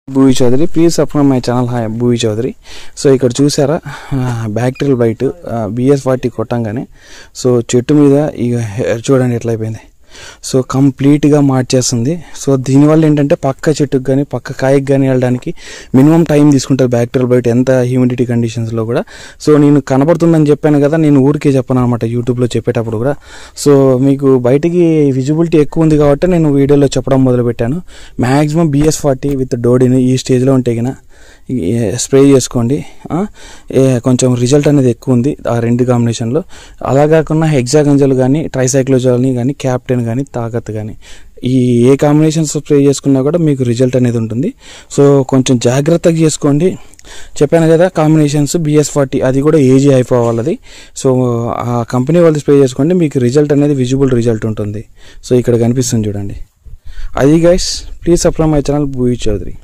Bhuvi Chaudhary, please subscribe my channel. Hi, Bhuvi Chaudhary. So ఇక్కడ చూసారా bacterial byte BS40 కొట్టంగానే so చెట్టు మీద ఇక చూడండి ఎట్లా అయిపోయింది. సో కంప్లీట్గా మార్చేస్తుంది. సో దీనివల్ల ఏంటంటే పక్క చెట్టుకు కానీ పక్క కాయకు కానీ వెళ్ళడానికి మినిమం టైం తీసుకుంటుంది బ్యాక్టీరియల్ బైట్ ఎంత హ్యూమిడిటీ కండిషన్స్లో కూడా. సో నేను కనబడుతుందని చెప్పాను కదా, నేను ఊరికే చెప్పాను అనమాట యూట్యూబ్లో చెప్పేటప్పుడు కూడా. సో మీకు బయటికి విజిబిలిటీ ఎక్కువ ఉంది కాబట్టి నేను వీడియోలో చెప్పడం మొదలుపెట్టాను. మ్యాక్సిమం BS40 విత్ డోడిని ఈ స్టేజ్లో ఉంటే గిన స్ప్రే చేసుకోండి. కొంచెం రిజల్ట్ అనేది ఎక్కువ ఉంది ఆ రెండు కాంబినేషన్లో. అలా కాకుండా హెక్సాగంజల్ కానీ ట్రైసైక్లోజాల్ని కానీ క్యాప్టెన్ కానీ తాకత్ కానీ ఈ ఏ కాంబినేషన్స్ స్ప్రే చేసుకున్నా కూడా మీకు రిజల్ట్ అనేది ఉంటుంది. సో కొంచెం జాగ్రత్తగా చేసుకోండి. చెప్పాను కదా కాంబినేషన్స్ BS40 అది కూడా ఏజీ అయిపోవాలి. సో ఆ కంపెనీ వాళ్ళు స్ప్రే చేసుకోండి, మీకు రిజల్ట్ అనేది విజిబుల్ రిజల్ట్ ఉంటుంది. సో ఇక్కడ కనిపిస్తుంది చూడండి. అది guys, please subscribe my channel Bhuvi Chaudhary.